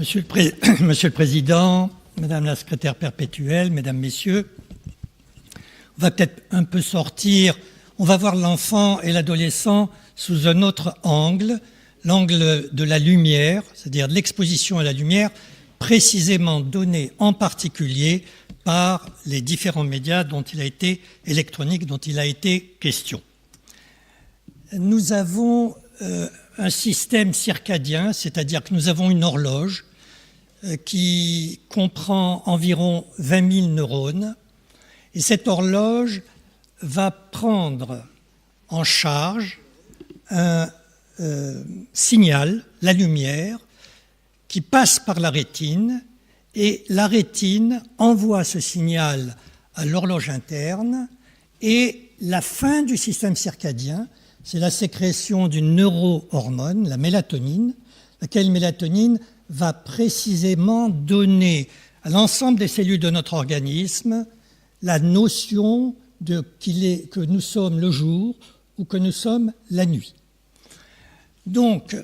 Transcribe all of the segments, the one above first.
Monsieur le Président, Madame la Secrétaire perpétuelle, Mesdames, Messieurs, on va peut-être un peu sortir, on va voir l'enfant et l'adolescent sous un autre angle, l'angle de la lumière, c'est-à-dire de l'exposition à la lumière, précisément donnée en particulier par les différents médias électroniques dont il a été question. Nous avons un système circadien, c'est-à-dire que nous avons une horloge qui comprend environ 20 000 neurones. Et cette horloge va prendre en charge un signal, la lumière, qui passe par la rétine, et la rétine envoie ce signal à l'horloge interne, et la fin du système circadien, c'est la sécrétion d'une neurohormone, la mélatonine, laquelle mélatonine va précisément donner à l'ensemble des cellules de notre organisme la notion que nous sommes le jour ou que nous sommes la nuit. Donc,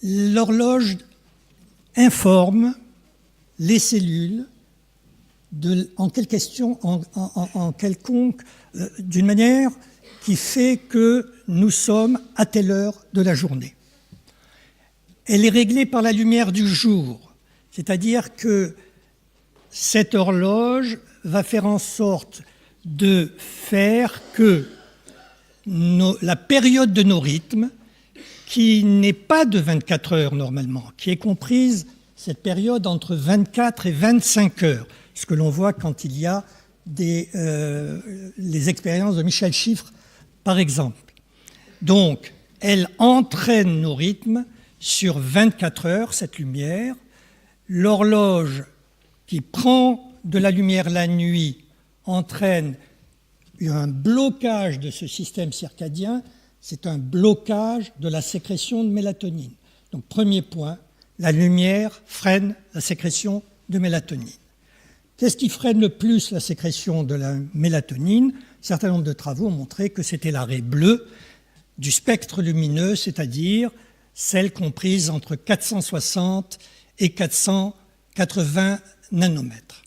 l'horloge informe les cellules d'une manière qui fait que nous sommes à telle heure de la journée. Elle est réglée par la lumière du jour, c'est-à-dire que cette horloge va faire en sorte de faire que la période de nos rythmes, qui n'est pas de 24 heures normalement, qui est comprise, cette période, entre 24 et 25 heures, ce que l'on voit quand il y a les expériences de Michel Chiffre, par exemple. Donc, elle entraîne nos rythmes sur 24 heures, cette lumière. L'horloge qui prend de la lumière la nuit entraîne un blocage de ce système circadien, c'est un blocage de la sécrétion de mélatonine. Donc, premier point, la lumière freine la sécrétion de mélatonine. Qu'est-ce qui freine le plus la sécrétion de la mélatonine ? Un certain nombre de travaux ont montré que c'était la raie bleue du spectre lumineux, c'est-à-dire celle comprise entre 460 et 480 nanomètres.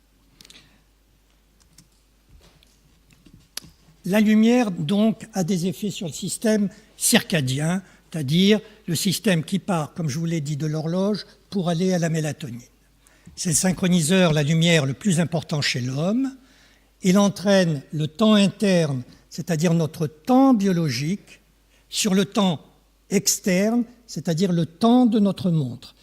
La lumière, donc, a des effets sur le système circadien, c'est-à-dire le système qui part, comme je vous l'ai dit, de l'horloge pour aller à la mélatonine. C'est le synchroniseur, la lumière, le plus important chez l'homme. Il entraîne le temps interne, c'est-à-dire notre temps biologique, sur le temps externe, c'est-à-dire le temps de notre montre,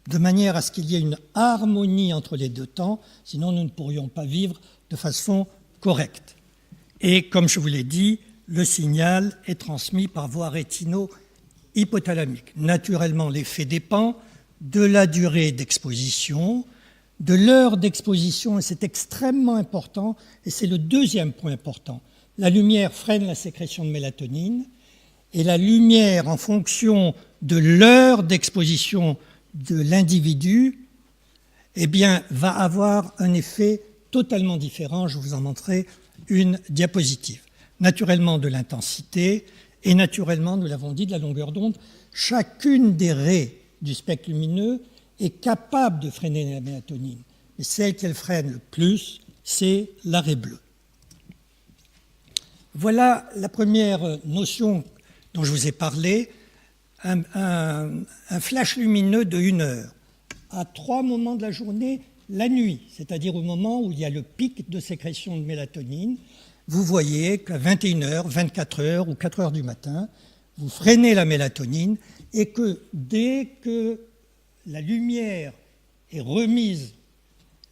de manière à ce qu'il y ait une harmonie entre les deux temps, sinon nous ne pourrions pas vivre de façon correcte. Et comme je vous l'ai dit, le signal est transmis par voie rétino-hypothalamique. Naturellement, l'effet dépend de la durée d'exposition, de l'heure d'exposition, et c'est extrêmement important, et c'est le deuxième point important. La lumière freine la sécrétion de mélatonine, et la lumière, en fonction de l'heure d'exposition de l'individu, va avoir un effet totalement différent. Je vous en montrerai une diapositive. Naturellement de l'intensité et naturellement, nous l'avons dit, de la longueur d'onde. Chacune des raies du spectre lumineux est capable de freiner la mélatonine. Mais celle qu'elle freine le plus, c'est la raie bleue. Voilà la première notion dont je vous ai parlé, un flash lumineux de 1 heure. À 3 moments de la journée, la nuit, c'est-à-dire au moment où il y a le pic de sécrétion de mélatonine, vous voyez qu'à 21h, 24h ou 4h du matin, vous freinez la mélatonine et que dès que la lumière est remise,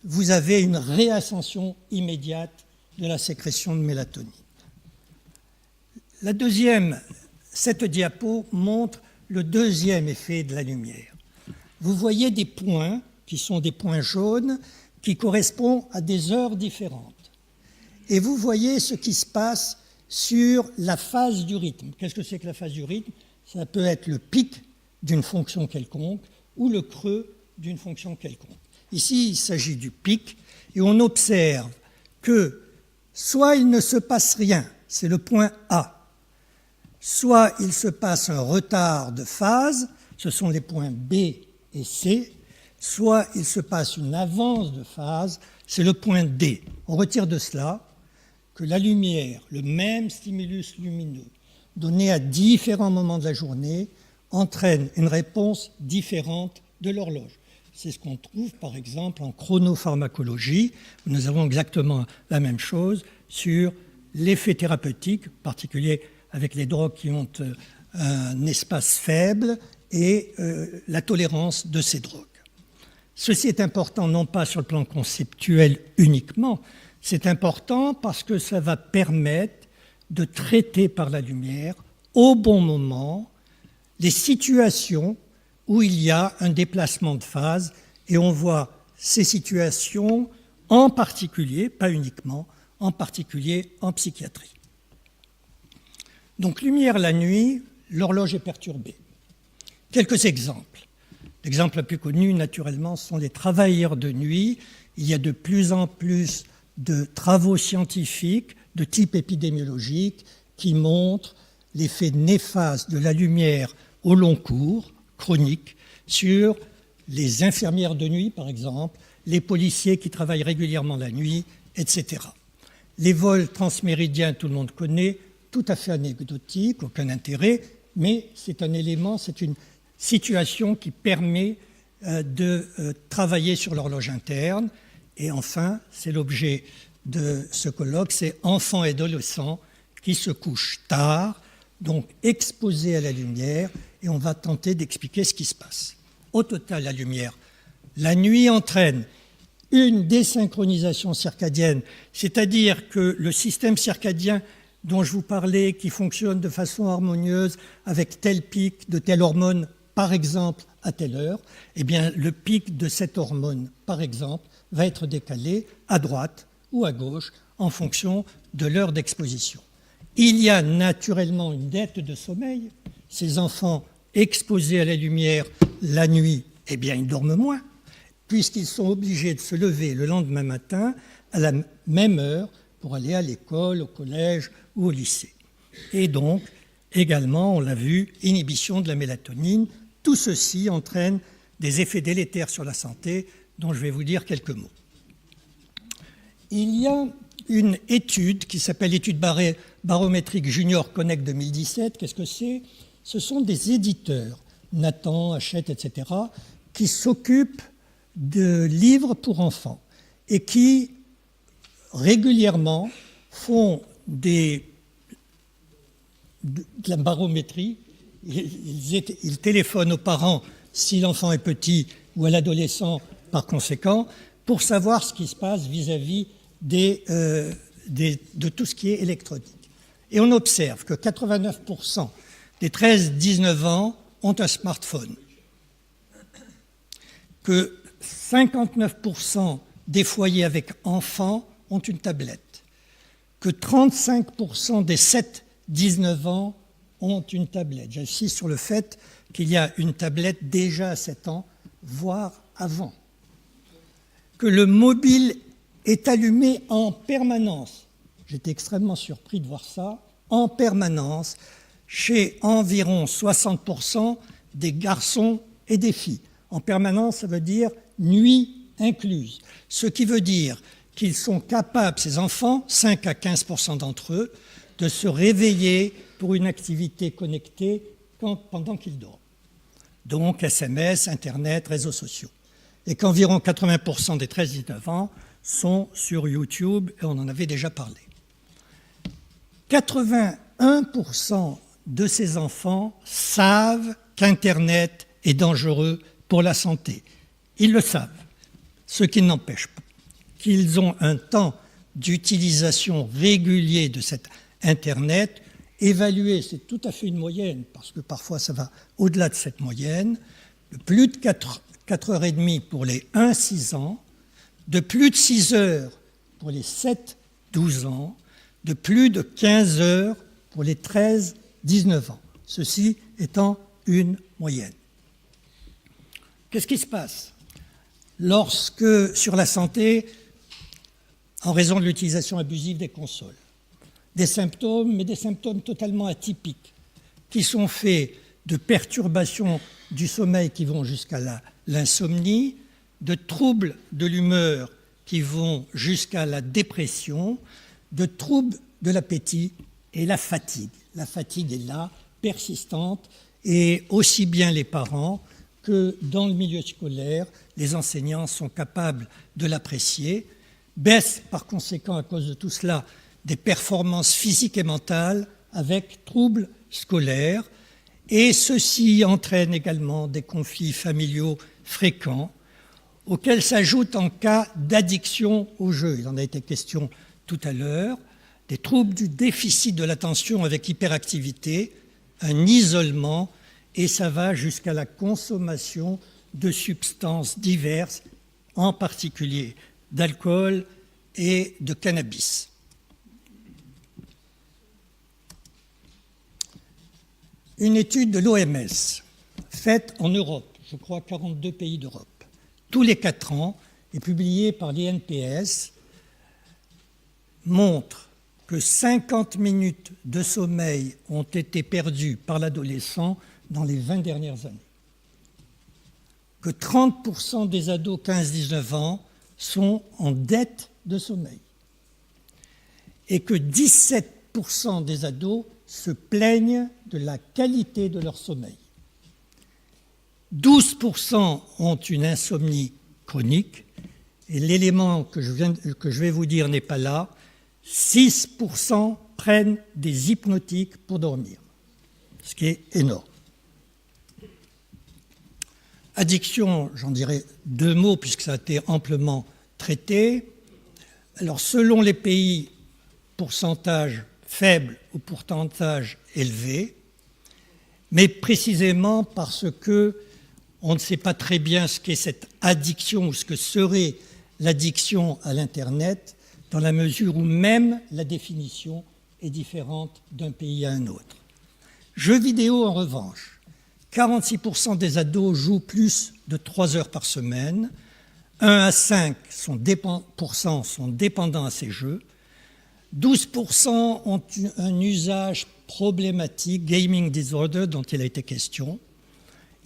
vous avez une réascension immédiate de la sécrétion de mélatonine. Cette diapo montre le deuxième effet de la lumière. Vous voyez des points qui sont des points jaunes qui correspondent à des heures différentes. Et vous voyez ce qui se passe sur la phase du rythme. Qu'est-ce que c'est que la phase du rythme ? Ça peut être le pic d'une fonction quelconque ou le creux d'une fonction quelconque. Ici, il s'agit du pic, et on observe que soit il ne se passe rien, c'est le point A, soit il se passe un retard de phase, ce sont les points B et C, soit il se passe une avance de phase, c'est le point D. On retire de cela que la lumière, le même stimulus lumineux, donné à différents moments de la journée, entraîne une réponse différente de l'horloge. C'est ce qu'on trouve par exemple en chronopharmacologie, où nous avons exactement la même chose sur l'effet thérapeutique, en particulier avec les drogues qui ont un espace faible et la tolérance de ces drogues. Ceci est important non pas sur le plan conceptuel uniquement, c'est important parce que ça va permettre de traiter par la lumière au bon moment les situations où il y a un déplacement de phase et on voit ces situations en particulier, pas uniquement, en particulier en psychiatrie. Donc lumière la nuit, l'horloge est perturbée. Quelques exemples. L'exemple le plus connu, naturellement, sont les travailleurs de nuit. Il y a de plus en plus de travaux scientifiques de type épidémiologique qui montrent l'effet néfaste de la lumière au long cours, chronique, sur les infirmières de nuit, par exemple, les policiers qui travaillent régulièrement la nuit, etc. Les vols transméridiens, tout le monde connaît, tout à fait anecdotique, aucun intérêt, mais c'est un élément, c'est une situation qui permet de travailler sur l'horloge interne. Et enfin, c'est l'objet de ce colloque, c'est enfants et adolescents qui se couchent tard, donc exposés à la lumière, et on va tenter d'expliquer ce qui se passe. Au total, la lumière, la nuit entraîne une désynchronisation circadienne, c'est-à-dire que le système circadien dont je vous parlais, qui fonctionne de façon harmonieuse avec tel pic de telle hormone, par exemple, à telle heure, eh bien, le pic de cette hormone, par exemple, va être décalé à droite ou à gauche en fonction de l'heure d'exposition. Il y a naturellement une dette de sommeil. Ces enfants exposés à la lumière la nuit, eh bien, ils dorment moins, puisqu'ils sont obligés de se lever le lendemain matin à la même heure pour aller à l'école, au collège ou au lycée. Et donc, également, on l'a vu, inhibition de la mélatonine. Tout ceci entraîne des effets délétères sur la santé dont je vais vous dire quelques mots. Il y a une étude qui s'appelle l'étude barométrique Junior Connect 2017. Qu'est-ce que c'est ? Ce sont des éditeurs, Nathan, Hachette, etc., qui s'occupent de livres pour enfants et qui régulièrement font de la barométrie. Ils téléphonent aux parents si l'enfant est petit ou à l'adolescent par conséquent pour savoir ce qui se passe vis-à-vis de tout ce qui est électronique. Et on observe que 89% des 13-19 ans ont un smartphone, que 59% des foyers avec enfants ont une tablette, que 35% des 7-19 ans ont une tablette. J'insiste sur le fait qu'il y a une tablette déjà à 7 ans, voire avant. Que le mobile est allumé en permanence. J'étais extrêmement surpris de voir ça, en permanence, chez environ 60% des garçons et des filles. En permanence, ça veut dire nuit incluse. Ce qui veut dire qu'ils sont capables, ces enfants, 5 à 15% d'entre eux, de se réveiller pour une activité connectée pendant qu'ils dorment. Donc SMS, Internet, réseaux sociaux. Et qu'environ 80% des 13-19 ans sont sur YouTube, et on en avait déjà parlé. 81% de ces enfants savent qu'Internet est dangereux pour la santé. Ils le savent, ce qui n'empêche pas qu'ils ont un temps d'utilisation régulier de cet Internet évalué, c'est tout à fait une moyenne, parce que parfois ça va au-delà de cette moyenne, de plus de 4h30 pour les 1-6 ans, de plus de 6 heures pour les 7-12 ans, de plus de 15 heures pour les 13-19 ans. Ceci étant une moyenne. Qu'est-ce qui se passe lorsque, sur la santé, en raison de l'utilisation abusive des consoles, des symptômes, mais des symptômes totalement atypiques, qui sont faits de perturbations du sommeil qui vont jusqu'à l'insomnie, de troubles de l'humeur qui vont jusqu'à la dépression, de troubles de l'appétit et la fatigue. La fatigue est là, persistante, et aussi bien les parents que dans le milieu scolaire, les enseignants sont capables de l'apprécier. Baisse par conséquent, à cause de tout cela, des performances physiques et mentales avec troubles scolaires, et ceci entraîne également des conflits familiaux fréquents, auxquels s'ajoutent en cas d'addiction au jeu, il en a été question tout à l'heure, des troubles du déficit de l'attention avec hyperactivité, un isolement, et ça va jusqu'à la consommation de substances diverses, en particulier d'alcool et de cannabis. Une étude de l'OMS, faite en Europe, je crois 42 pays d'Europe, tous les 4 ans, et publiée par l'INPS, montre que 50 minutes de sommeil ont été perdues par l'adolescent dans les 20 dernières années, que 30% des ados 15-19 ans sont en dette de sommeil et que 17% des ados se plaignent de la qualité de leur sommeil. 12% ont une insomnie chronique, et l'élément que je vais vous dire n'est pas là, 6% prennent des hypnotiques pour dormir, ce qui est énorme. Addiction, j'en dirai 2 mots puisque ça a été amplement traité. Alors, selon les pays, pourcentage faible ou pourcentage élevé, mais précisément parce que on ne sait pas très bien ce qu'est cette addiction ou ce que serait l'addiction à l'Internet, dans la mesure où même la définition est différente d'un pays à un autre. Jeux vidéo, en revanche, 46% des ados jouent plus de 3 heures par semaine, 1 à 5% sont dépendants à ces jeux, 12% ont un usage problématique, gaming disorder, dont il a été question,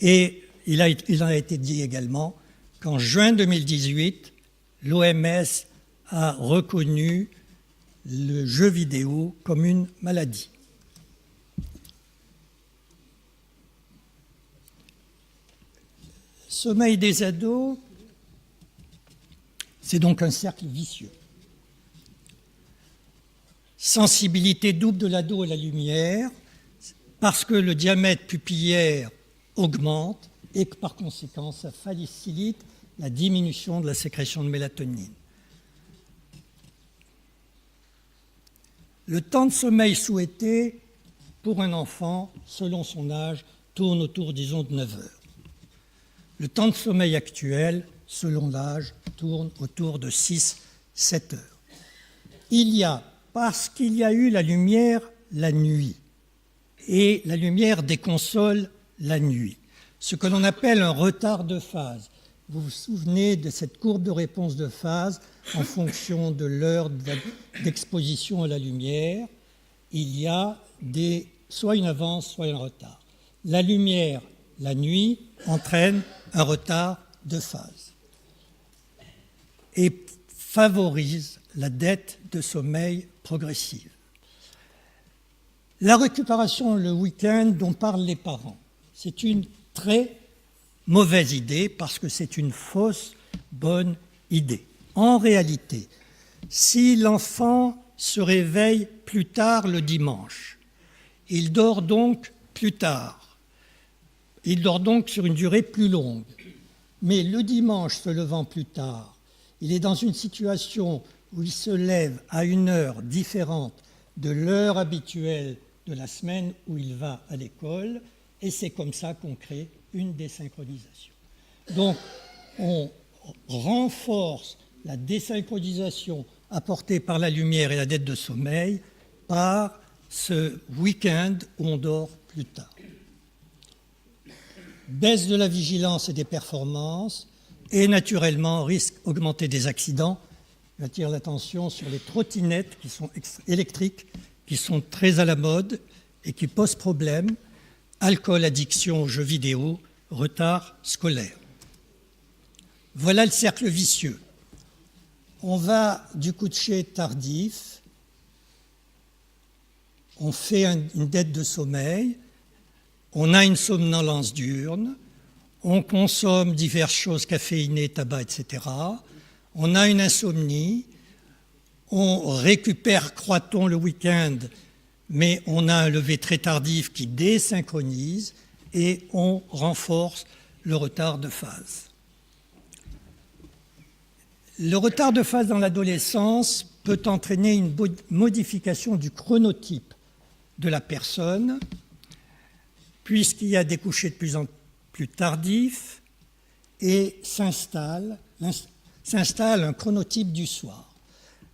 et il en a été dit également qu'en juin 2018, l'OMS a reconnu le jeu vidéo comme une maladie. Sommeil des ados, c'est donc un cercle vicieux. Sensibilité double de l'ado à la lumière, parce que le diamètre pupillaire augmente et que par conséquent, ça facilite la diminution de la sécrétion de mélatonine. Le temps de sommeil souhaité pour un enfant, selon son âge, tourne autour, disons, de 9 heures. Le temps de sommeil actuel, selon l'âge, tourne autour de 6-7 heures. Parce qu'il y a eu la lumière la nuit et la lumière des consoles la nuit, ce que l'on appelle un retard de phase. Vous vous souvenez de cette courbe de réponse de phase en fonction de l'heure d'exposition à la lumière. Il y a soit une avance, soit un retard. La lumière, la nuit, entraîne un retard de phase et favorise la dette de sommeil progressive. La récupération le week-end dont parlent les parents, c'est une très mauvaise idée parce que c'est une fausse bonne idée. En réalité, si l'enfant se réveille plus tard le dimanche, il dort donc plus tard, il dort donc sur une durée plus longue, mais le dimanche se levant plus tard, il est dans une situation où il se lève à une heure différente de l'heure habituelle de la semaine où il va à l'école, et c'est comme ça qu'on crée une désynchronisation. Donc, on renforce la désynchronisation apportée par la lumière et la dette de sommeil par ce week-end où on dort plus tard. Baisse de la vigilance et des performances, et naturellement, risque augmenté des accidents. J'attire l'attention sur les trottinettes qui sont électriques, qui sont très à la mode et qui posent problème. Alcool, addiction aux jeux vidéo, retard scolaire. Voilà le cercle vicieux. On va du coucher tardif, on fait une dette de sommeil, on a une somnolence diurne, on consomme diverses choses caféinées, tabac, etc. On a une insomnie, on récupère, croit-on, le week-end, mais on a un lever très tardif qui désynchronise et on renforce le retard de phase. Le retard de phase dans l'adolescence peut entraîner une modification du chronotype de la personne, puisqu'il y a des couchers de plus en plus tardifs et s'installe un chronotype du soir.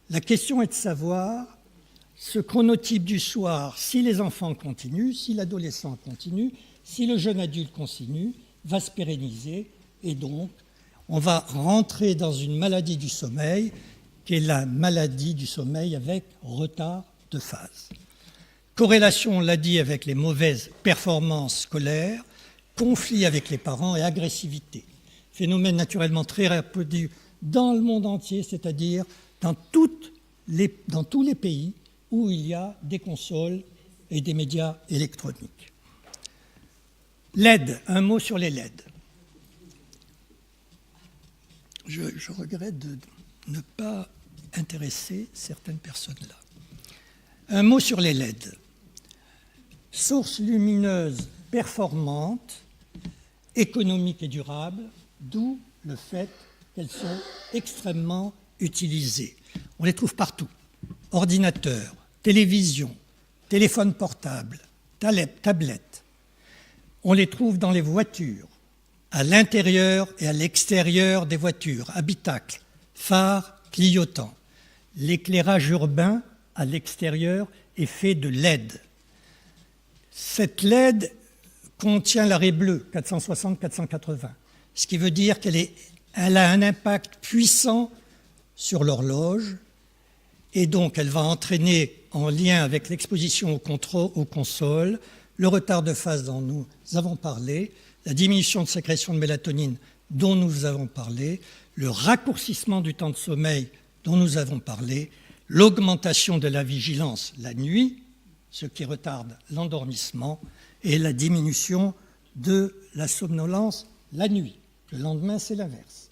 La question est de savoir, ce chronotype du soir, si les enfants continuent, si l'adolescent continue, si le jeune adulte continue, va se pérenniser et donc on va rentrer dans une maladie du sommeil qui est la maladie du sommeil avec retard de phase. Corrélation, on l'a dit, avec les mauvaises performances scolaires, conflit avec les parents et agressivité. Phénomène naturellement très répandu dans le monde entier, c'est-à-dire dans tous les pays où il y a des consoles et des médias électroniques. LED, un mot sur les LED. Je regrette de ne pas intéresser certaines personnes là. Un mot sur les LED. Sources lumineuses performantes, économiques et durables, d'où le fait qu'elles sont extrêmement utilisées. On les trouve partout. Ordinateurs, télévision, téléphone portable, tablettes. On les trouve dans les voitures, à l'intérieur et à l'extérieur des voitures, habitacles, phares, clignotants. L'éclairage urbain à l'extérieur est fait de LED. Cette LED contient l'arrêt bleu 460-480, ce qui veut dire qu'elle a un impact puissant sur l'horloge et donc elle va entraîner en lien avec l'exposition aux consoles, le retard de phase dont nous avons parlé, la diminution de sécrétion de mélatonine dont nous avons parlé, le raccourcissement du temps de sommeil dont nous avons parlé, l'augmentation de la vigilance la nuit, ce qui retarde l'endormissement, et la diminution de la somnolence la nuit. Le lendemain, c'est l'inverse.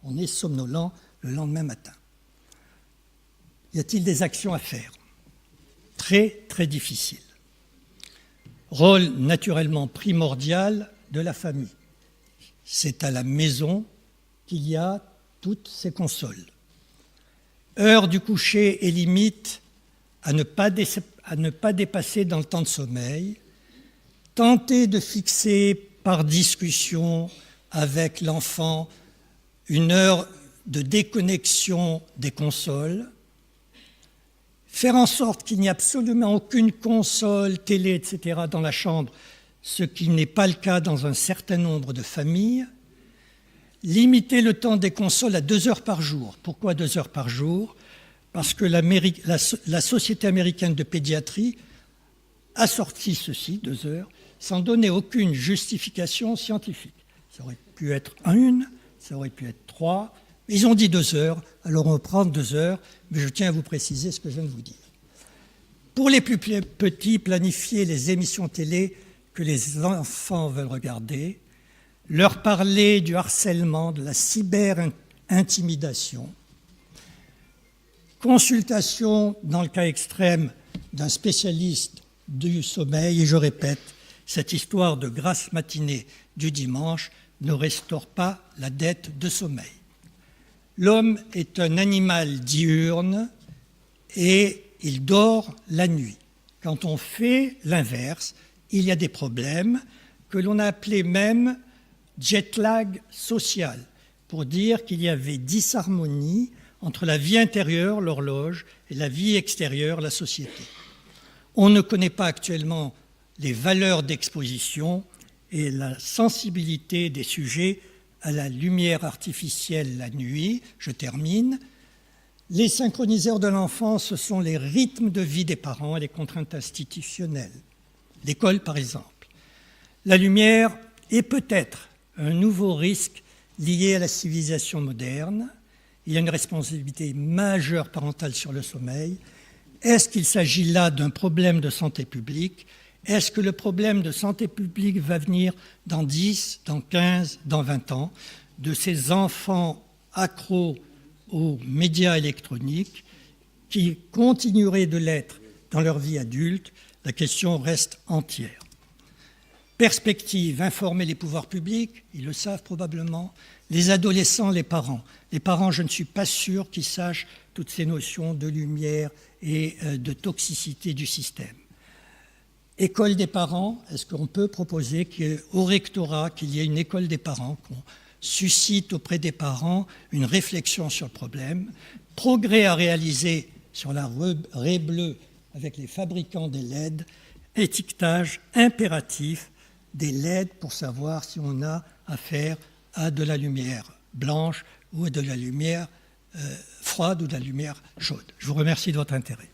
On est somnolent le lendemain matin. Y a-t-il des actions à faire? Très, très difficile. Rôle naturellement primordial de la famille. C'est à la maison qu'il y a toutes ces consoles. Heure du coucher et limite à ne pas dépasser dans le temps de sommeil. Tenter de fixer par discussion avec l'enfant une heure de déconnexion des consoles. Faire en sorte qu'il n'y ait absolument aucune console, télé, etc. dans la chambre, ce qui n'est pas le cas dans un certain nombre de familles. Limiter le temps des consoles à 2 heures par jour. Pourquoi 2 heures par jour? Parce que la Société américaine de pédiatrie a sorti ceci, 2 heures, sans donner aucune justification scientifique. Ça aurait pu être 1, ça aurait pu être 3. Ils ont dit 2 heures, alors on va prendre 2 heures, mais je tiens à vous préciser ce que je viens de vous dire. Pour les plus petits, planifier les émissions télé que les enfants veulent regarder, leur parler du harcèlement, de la cyber-intimidation, consultation, dans le cas extrême, d'un spécialiste du sommeil, et je répète, cette histoire de grasse matinée du dimanche ne restaure pas la dette de sommeil. L'homme est un animal diurne et il dort la nuit. Quand on fait l'inverse, il y a des problèmes que l'on a appelés même jet lag social, pour dire qu'il y avait disharmonie entre la vie intérieure, l'horloge, et la vie extérieure, la société. On ne connaît pas actuellement les valeurs d'exposition et la sensibilité des sujets à la lumière artificielle la nuit. Je termine. Les synchroniseurs de l'enfance, ce sont les rythmes de vie des parents et les contraintes institutionnelles. L'école, par exemple. La lumière et peut-être un nouveau risque lié à la civilisation moderne. Il y a une responsabilité majeure parentale sur le sommeil. Est-ce qu'il s'agit là d'un problème de santé publique? Est-ce que le problème de santé publique va venir dans 10, dans 15, dans 20 ans, de ces enfants accros aux médias électroniques qui continueraient de l'être dans leur vie adulte? La question reste entière. Perspective, informer les pouvoirs publics, ils le savent probablement, les adolescents, les parents. Les parents, je ne suis pas sûr qu'ils sachent toutes ces notions de lumière et de toxicité du système. École des parents, est-ce qu'on peut proposer qu'au rectorat, qu'il y ait une école des parents, qu'on suscite auprès des parents une réflexion sur le problème, progrès à réaliser sur la raie bleue avec les fabricants des LED, étiquetage impératif des LED pour savoir si on a affaire à de la lumière blanche ou à de la lumière froide ou de la lumière chaude. Je vous remercie de votre intérêt.